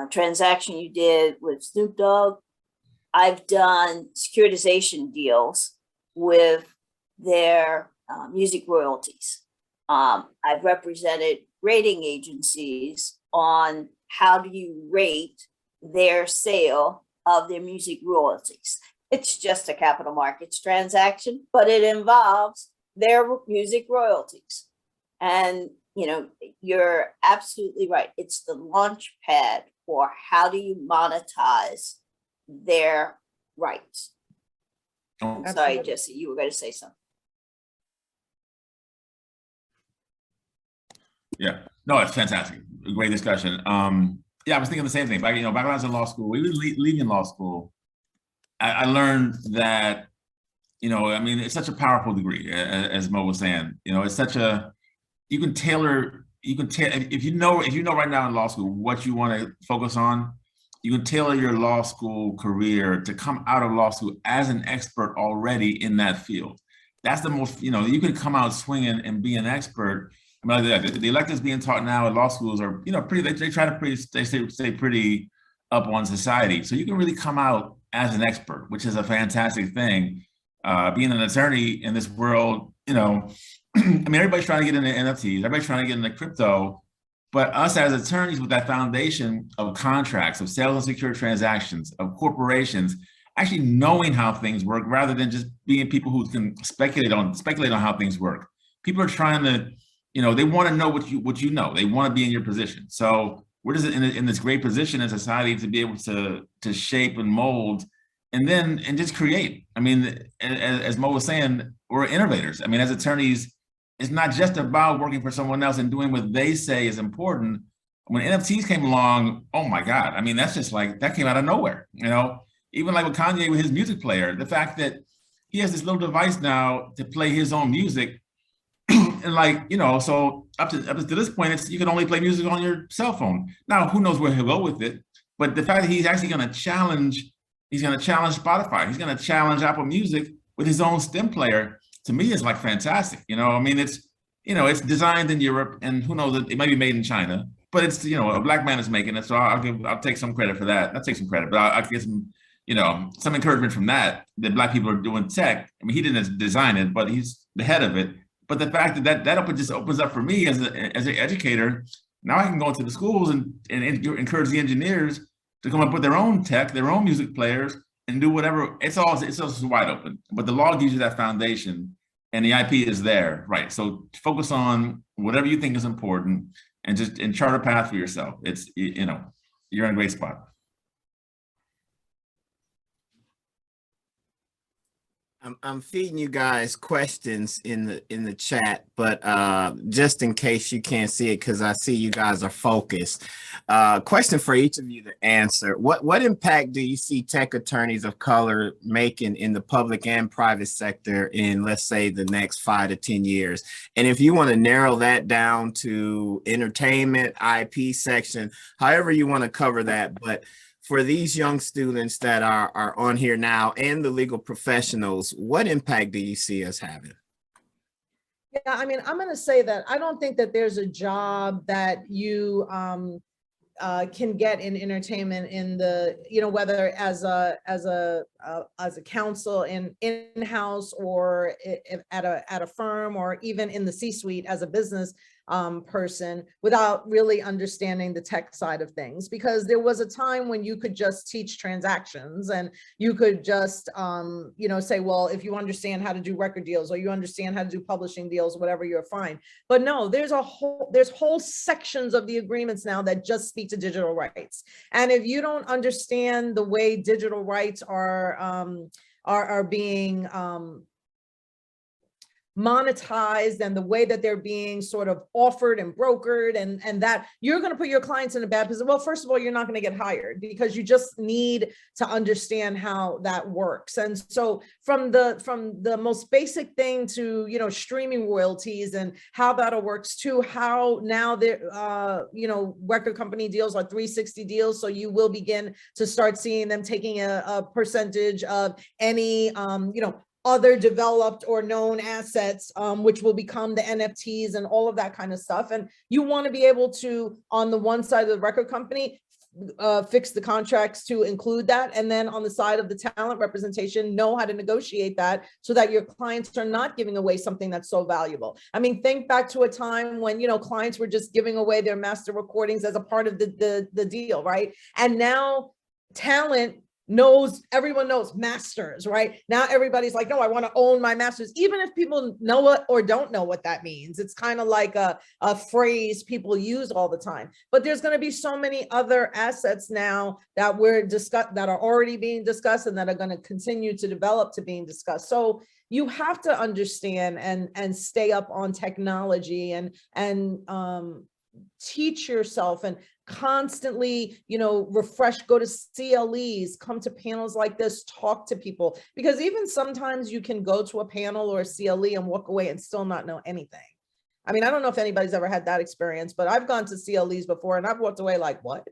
transaction you did with Snoop Dogg. I've done securitization deals with their music royalties. I've represented rating agencies on how do you rate their sale of their music royalties. It's just a capital markets transaction, but it involves their music royalties. And, you're absolutely right. It's the launch pad for how do you monetize their rights. Oh. Sorry, Jesse, you were going to say something. Yeah, no, it's fantastic. Great discussion. Yeah, I was thinking the same thing. Back when I was in law school, we were leaving law school. I learned that, it's such a powerful degree, as Mo was saying. It's such a, you can tailor, if you know right now in law school what you want to focus on, you can tailor your law school career to come out of law school as an expert already in that field. That's the most, you can come out swinging and be an expert. I mean, the electives being taught now at law schools are, pretty, they try to stay pretty up on society. So you can really come out as an expert, which is a fantastic thing. Being an attorney in this world, I mean, everybody's trying to get into NFTs, everybody's trying to get into crypto, but us as attorneys with that foundation of contracts, of sales and secure transactions, of corporations, actually knowing how things work rather than just being people who can speculate on how things work. People are trying to, they want to know what you know. They want to be in your position. So we're just in this great position in society to be able to shape and mold and just create. I mean, as Mo was saying, we're innovators. I mean, as attorneys, it's not just about working for someone else and doing what they say is important. When NFTs came along, oh my God, I mean, that's just like, that came out of nowhere, Even like with Kanye with his music player, the fact that he has this little device now to play his own music. And so up to this point, you can only play music on your cell phone. Now, who knows where he'll go with it? But the fact that he's actually going to challenge Spotify, he's going to challenge Apple Music with his own stem player, to me is like fantastic. I mean, it's designed in Europe, and who knows, it might be made in China, but it's, a black man is making it. So I'll take some credit for that. I'll take some credit, but I'll get some encouragement from that black people are doing tech. I mean, he didn't design it, but he's the head of it. But the fact that just opens up for me as an educator, now I can go into the schools and encourage the engineers to come up with their own tech, their own music players, and do whatever. It's all wide open. But the law gives you that foundation, and the IP is there, right? So focus on whatever you think is important, and chart a path for yourself. It's you're in a great spot. I'm feeding you guys questions in the chat, but just in case you can't see it, because I see you guys are focused. Question for each of you to answer. What impact do you see tech attorneys of color making in the public and private sector in, let's say, the next 5 to 10 years? And if you want to narrow that down to entertainment, IP section, however you want to cover that, but for these young students that are on here now and the legal professionals, what impact do you see us having? Yeah, I mean, I'm going to say that I don't think that there's a job that you can get in entertainment in the, whether as a counsel in-house or at a firm, or even in the C-suite as a business person, without really understanding the tech side of things. Because there was a time when you could just teach transactions and you could just say, well, if you understand how to do record deals or you understand how to do publishing deals, whatever, you're fine. But no, there's whole sections of the agreements now that just speak to digital rights. And if you don't understand the way digital rights are being monetized and the way that they're being sort of offered and brokered, and that you're going to put your clients in a bad position. Well, first of all, you're not going to get hired because you just need to understand how that works. And so from the most basic thing to, streaming royalties and how that works, to how now there, record company deals are 360 deals. So you will begin to start seeing them taking a percentage of any, other developed or known assets, which will become the NFTs and all of that kind of stuff. And you want to be able to, on the one side of the record company, fix the contracts to include that. And then on the side of the talent representation, know how to negotiate that so that your clients are not giving away something that's so valuable. I mean, think back to a time when, clients were just giving away their master recordings as a part of the deal, right? And now talent everyone knows masters, right? Now everybody's like, no, I want to own my masters, even if people know it or don't know what that means. It's kind of like a phrase people use all the time. But there's going to be so many other assets now that that are already being discussed and that are going to continue to develop to being discussed. So you have to understand and stay up on technology and teach yourself and constantly, refresh, go to CLEs, come to panels like this, talk to people, because even sometimes you can go to a panel or a CLE and walk away and still not know anything. I mean, I don't know if anybody's ever had that experience, but I've gone to CLEs before and I've walked away like, what?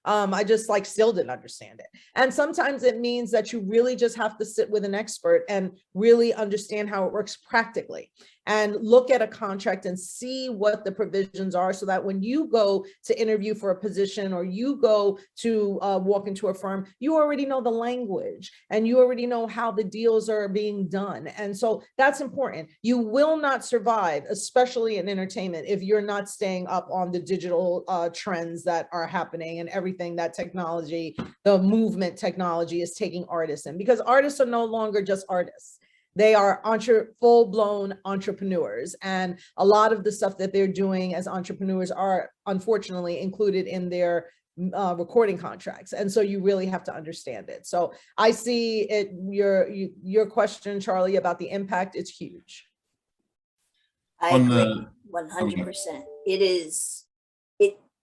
I just still didn't understand it. And sometimes it means that you really just have to sit with an expert and really understand how it works practically and look at a contract and see what the provisions are, so that when you go to interview for a position or you go to walk into a firm, you already know the language and you already know how the deals are being done. And so that's important. You will not survive, especially in entertainment, if you're not staying up on the digital trends that are happening and everything that technology, the movement technology is taking artists in, because artists are no longer just artists. They are full-blown entrepreneurs. And a lot of the stuff that they're doing as entrepreneurs are unfortunately included in their recording contracts. And so you really have to understand it. So I see it, your question, Charlie, about the impact, it's huge. I agree 100%.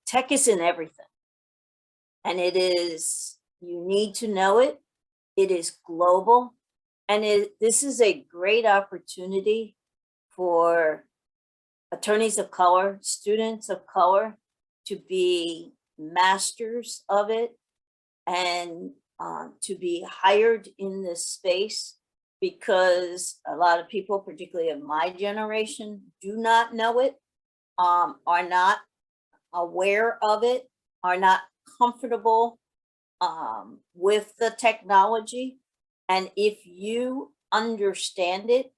Tech is in everything. And you need to know it. It is global. And this is a great opportunity for attorneys of color, students of color, to be masters of it and to be hired in this space, because a lot of people, particularly of my generation, do not know it, are not aware of it, are not comfortable with the technology. And if you understand it,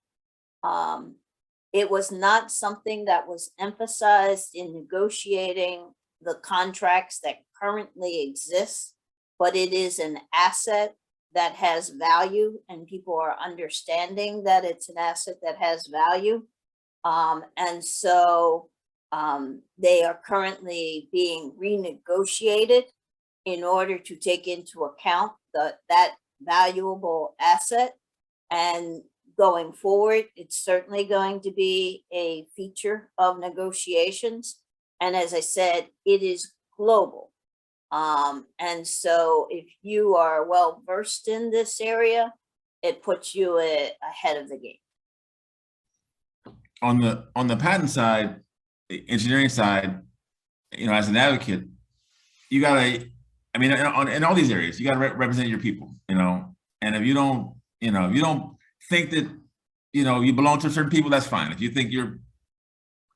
it was not something that was emphasized in negotiating the contracts that currently exist, but it is an asset that has value, and people are understanding that it's an asset that has value. And so they are currently being renegotiated in order to take into account that valuable asset. And going forward, it's certainly going to be a feature of negotiations. And as I said, it is global. And so if you are well versed in this area, it puts you ahead of the game. On the patent side, the engineering side, as an advocate, you gotta, in all these areas, you gotta represent your people, and if you don't, if you don't think that, you belong to certain people, that's fine. If you think you're,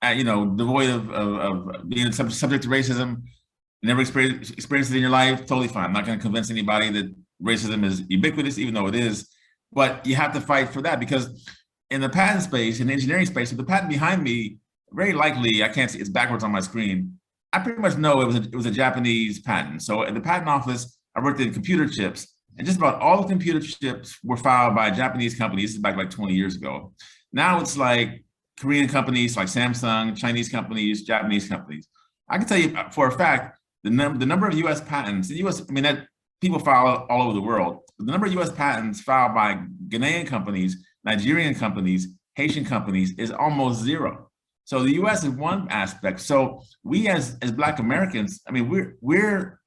devoid of being subject to racism, never experienced it in your life, totally fine. I'm not going to convince anybody that racism is ubiquitous, even though it is, but you have to fight for that, because in the patent space, in the engineering space, so the patent behind me, very likely, I can't see, it's backwards on my screen. I pretty much know it was a Japanese patent. So at the patent office, I worked in computer chips, and just about all the computer chips were filed by Japanese companies. This is back like 20 years ago. Now it's like Korean companies like Samsung, Chinese companies, Japanese companies. I can tell you for a fact, the number of US patents, that people file all over the world, but the number of US patents filed by Ghanaian companies, Nigerian companies, Haitian companies is almost zero. So the US is one aspect. So we as Black Americans, we're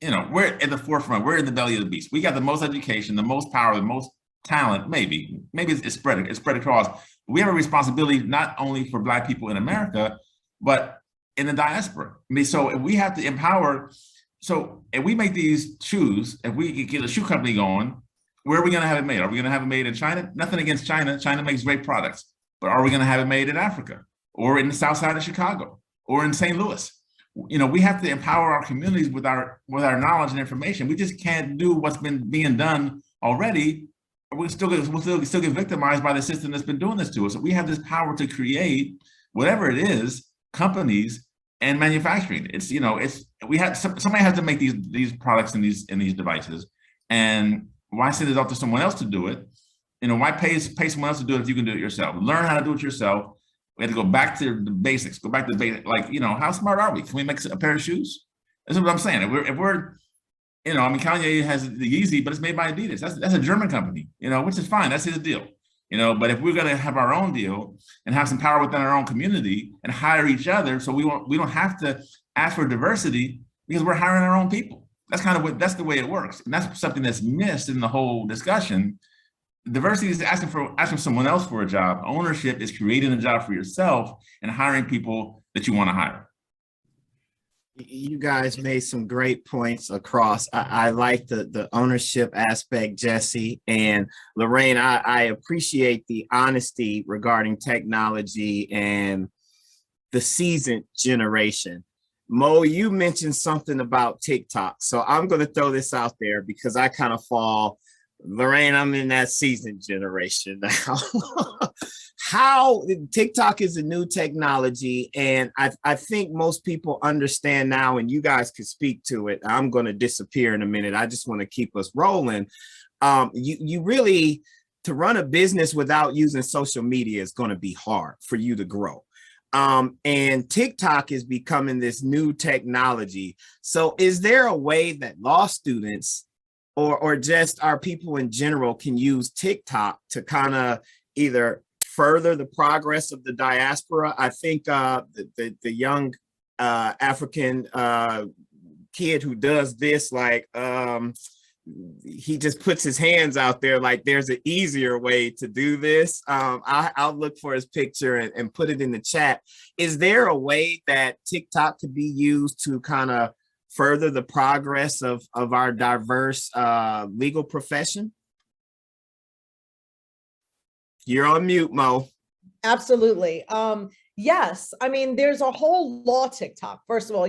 at the forefront. We're in the belly of the beast. We got the most education, the most power, the most talent, maybe it's spread across. We have a responsibility not only for Black people in America, but in the diaspora. So if we have to empower, so if we make these shoes, if we get a shoe company going, where are we going to have it made? Are we going to have it made in China? Nothing against China. China makes great products, but are we going to have it made in Africa or in the South Side of Chicago or in St. Louis? We have to empower our communities with our knowledge and information. We just can't do what's been being done already. We'll still get victimized by the system that's been doing this to us. So we have this power to create whatever it is, companies and manufacturing. Somebody has to make these products and these devices. And why send it off to someone else to do it? Why pay someone else to do it if you can do it yourself? Learn how to do it yourself. We have to go back to the basics. Go back to the basics. Like, how smart are we? Can we make a pair of shoes? That's what I'm saying. If we're Kanye has the Yeezy, but it's made by Adidas. That's a German company, which is fine. That's his deal. But if we're going to have our own deal and have some power within our own community and hire each other, so we don't have to ask for diversity because we're hiring our own people. That's the way it works. And that's something that's missed in the whole discussion. Diversity is asking someone else for a job. Ownership is creating a job for yourself and hiring people that you want to hire. You guys made some great points across. I like the ownership aspect, Jesse, and Lorraine. I appreciate the honesty regarding technology and the seasoned generation. Mo, you mentioned something about TikTok. So I'm going to throw this out there because I kind of fall, Lorraine, I'm in that seasoned generation now. How TikTok is a new technology, and I think most people understand now, and you guys could speak to it. I'm going to disappear in a minute. I just want to keep us rolling. You really, to run a business without using social media is going to be hard for you to grow. And TikTok is becoming this new technology. So is there a way that law students or just our people in general can use TikTok to kind of either further the progress of the diaspora? I think the young African kid who does this, like he just puts his hands out there like there's an easier way to do this. I'll look for his picture and put it in the chat. Is there a way that TikTok could be used to kind of further the progress of our diverse legal profession? You're on mute, Mo. Absolutely. Yes. There's a whole law TikTok. First of all,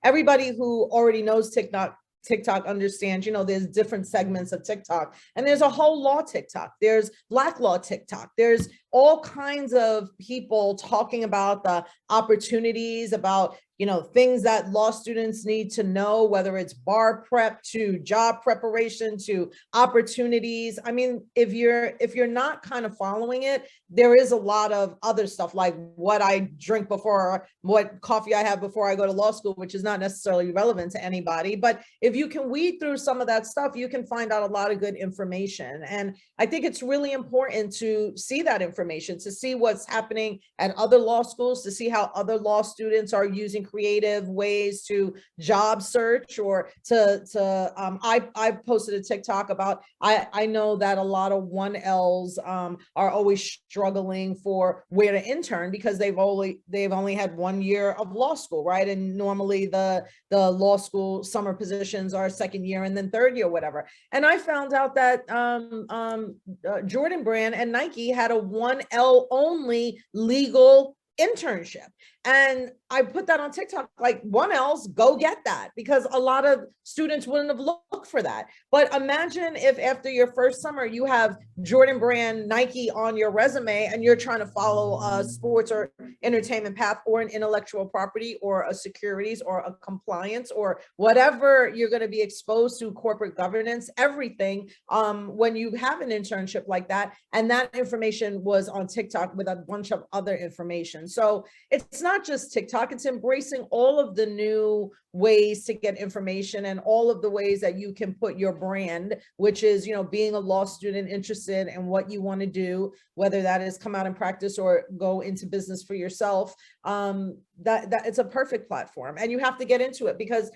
everybody who already knows TikTok understands, there's different segments of TikTok, and there's a whole law TikTok. There's Black law TikTok. There's all kinds of people talking about the opportunities, about things that law students need to know, whether it's bar prep to job preparation to opportunities. I mean, if you're not kind of following it, there is a lot of other stuff like what I drink before, what coffee I have before I go to law school, which is not necessarily relevant to anybody. But if you can weed through some of that stuff, you can find out a lot of good information. And I think it's really important to see that information, to see what's happening at other law schools, to see how other law students are using creative ways to job search or I posted a TikTok about, I know that a lot of 1Ls are always struggling for where to intern because they've only had 1 year of law school, right? And normally the law school summer positions are second year and then third year, whatever. And I found out that Jordan Brand and Nike had a 1L only legal internship. And I put that on TikTok, like 1Ls, go get that, because a lot of students wouldn't have looked for that. But imagine if after your first summer, you have Jordan Brand, Nike on your resume, and you're trying to follow a sports or entertainment path or an intellectual property or a securities or a compliance or whatever you're going to be exposed to, corporate governance, everything, when you have an internship like that. And that information was on TikTok with a bunch of other information. So it's not just TikTok, it's embracing all of the new ways to get information and all of the ways that you can put your brand, which is, being a law student interested in what you want to do, whether that is come out and practice or go into business for yourself. That it's a perfect platform, and you have to get into it because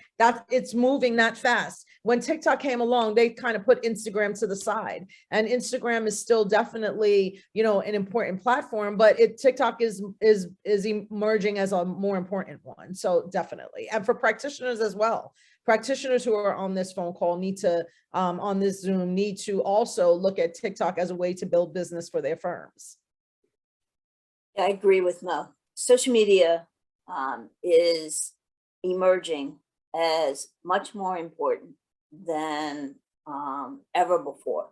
it's moving that fast. When TikTok came along, they kind of put Instagram to the side, and Instagram is still definitely, an important platform, but TikTok is emerging as a more important one. So definitely, and for practitioners as well. Practitioners who are on this phone call need to, on this Zoom, need to also look at TikTok as a way to build business for their firms. I agree with Mo. Social media is emerging as much more important than ever before.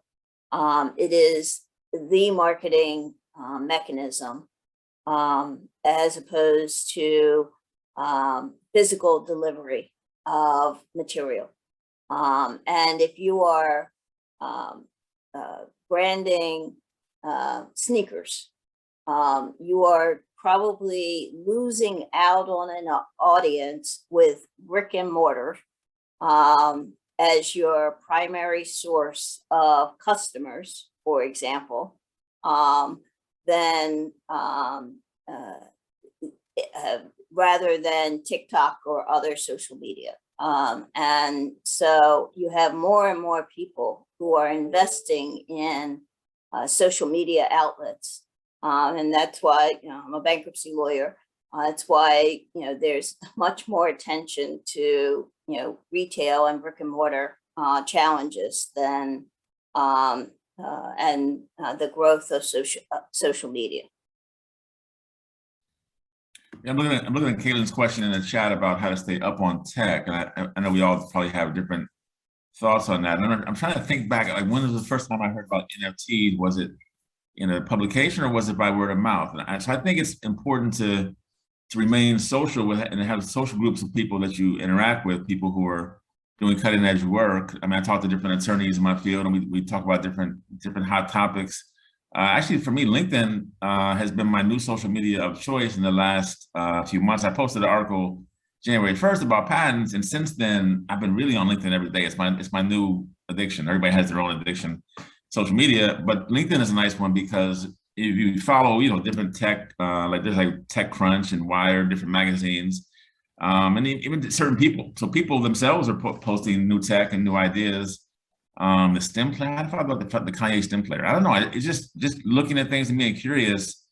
It is the marketing mechanism as opposed to physical delivery of material. And if you are branding sneakers, you are probably losing out on an audience with brick and mortar as your primary source of customers, for example, then rather than TikTok or other social media. And so you have more and more people who are investing in social media outlets. And that's why, I'm a bankruptcy lawyer. That's why, there's much more attention to, retail and brick and mortar challenges than the growth of social media. I'm looking at Caitlin's question in the chat about how to stay up on tech, and I know we all probably have different thoughts on that. And I'm trying to think back, like when was the first time I heard about NFTs? Was it in a publication or was it by word of mouth? And so I think it's important to remain social with and have social groups of people that you interact with, people who are doing cutting edge work. I mean, I talk to different attorneys in my field, and we talk about different hot topics. Actually, for me, LinkedIn has been my new social media of choice in the last few months. I posted an article January 1st about patents, and since then, I've been really on LinkedIn every day. It's my new addiction. Everybody has their own addiction, social media, but LinkedIn is a nice one because if you follow, different tech, like there's like TechCrunch and Wired, different magazines, and even certain people. So people themselves are posting new tech and new ideas. The stem player, I thought about the Kanye stem player. I don't know. It's just looking at things and being curious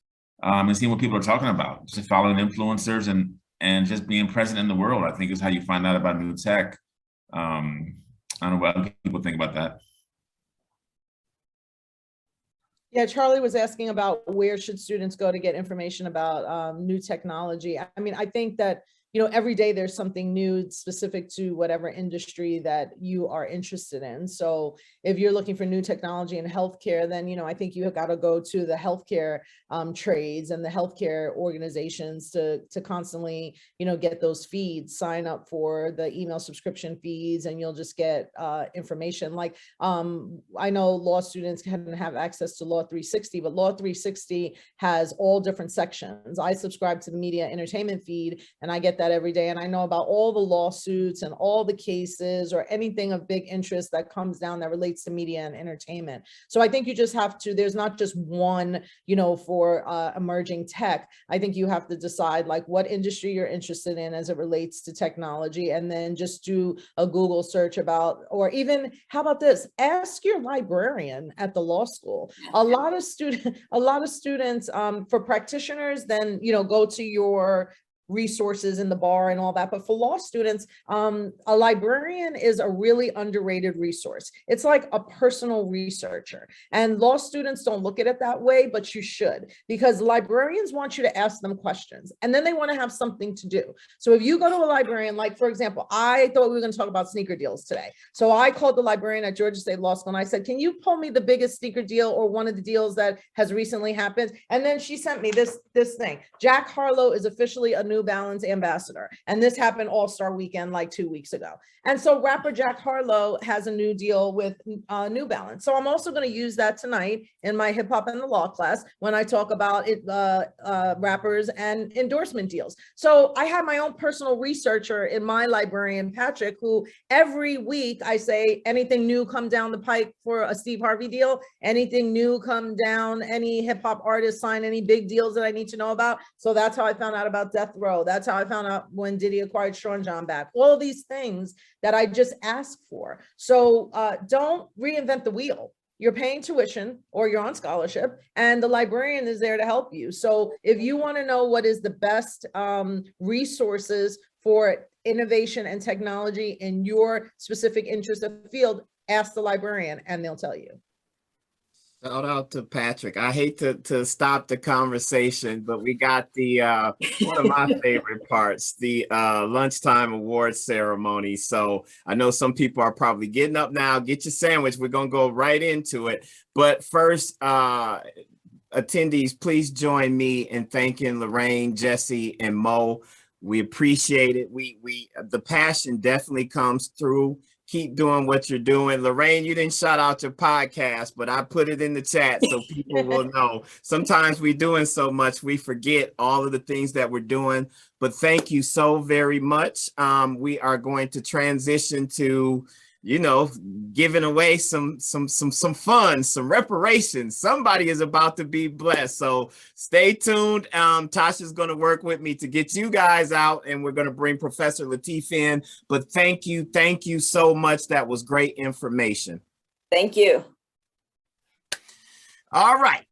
and seeing what people are talking about. Just following influencers and just being present in the world, I think, is how you find out about new tech. I don't know what other people think about that. Yeah, Charlie was asking about where should students go to get information about new technology. I mean, I think that every day there's something new specific to whatever industry that you are interested in. So if you're looking for new technology in healthcare, then, I think you have got to go to the healthcare trades and the healthcare organizations to constantly, get those feeds, sign up for the email subscription feeds, and you'll just get information. Like, I know law students can have access to Law 360, but Law 360 has all different sections. I subscribe to the media entertainment feed, and I get that every day. And I know about all the lawsuits and all the cases or anything of big interest that comes down that relates to media and entertainment. So I think you just have to, there's not just one, for emerging tech. I think you have to decide like what industry you're interested in as it relates to technology, and then just do a Google search about, or even, how about this? Ask your librarian at the law school. A lot of students, for practitioners, then, go to your resources in the bar and all that. But for law students, a librarian is a really underrated resource. It's like a personal researcher, and law students don't look at it that way, but you should, because librarians want you to ask them questions, and then they want to have something to do. So if you go to a librarian, like for example, I thought we were going to talk about sneaker deals today. So I called the librarian at Georgia State Law School and I said, can you pull me the biggest sneaker deal or one of the deals that has recently happened? And then she sent me this thing. Jack Harlow is officially a New Balance ambassador. And this happened All-Star Weekend like 2 weeks ago. And so rapper Jack Harlow has a new deal with New Balance. So I'm also going to use that tonight in my hip hop and the law class when I talk about it, rappers and endorsement deals. So I have my own personal researcher in my librarian, Patrick, who every week I say, anything new come down the pike for a Steve Harvey deal, anything new come down, any hip hop artist sign any big deals that I need to know about. So that's how I found out about Death Row. That's how I found out when Diddy acquired Sean John back. All of these things that I just ask for. So don't reinvent the wheel. You're paying tuition or you're on scholarship, and the librarian is there to help you. So if you want to know what is the best resources for innovation and technology in your specific interest of field, ask the librarian and they'll tell you. Shout out to Patrick. I hate to stop the conversation, but we got the one of my favorite parts, the lunchtime awards ceremony. So I know some people are probably getting up now. Get your sandwich. We're gonna go right into it. But first, attendees, please join me in thanking Lorraine, Jesse, and Mo. We appreciate it. The passion definitely comes through. Keep doing what you're doing. Lorraine, you didn't shout out your podcast, but I put it in the chat so people will know. Sometimes we're doing so much, we forget all of the things that we're doing. But thank you so very much. We are going to transition to, giving away some fun, some reparations. Somebody is about to be blessed. So stay tuned. Tasha's going to work with me to get you guys out, and we're going to bring Professor Lateef in. But thank you so much. That was great information. Thank you. All right.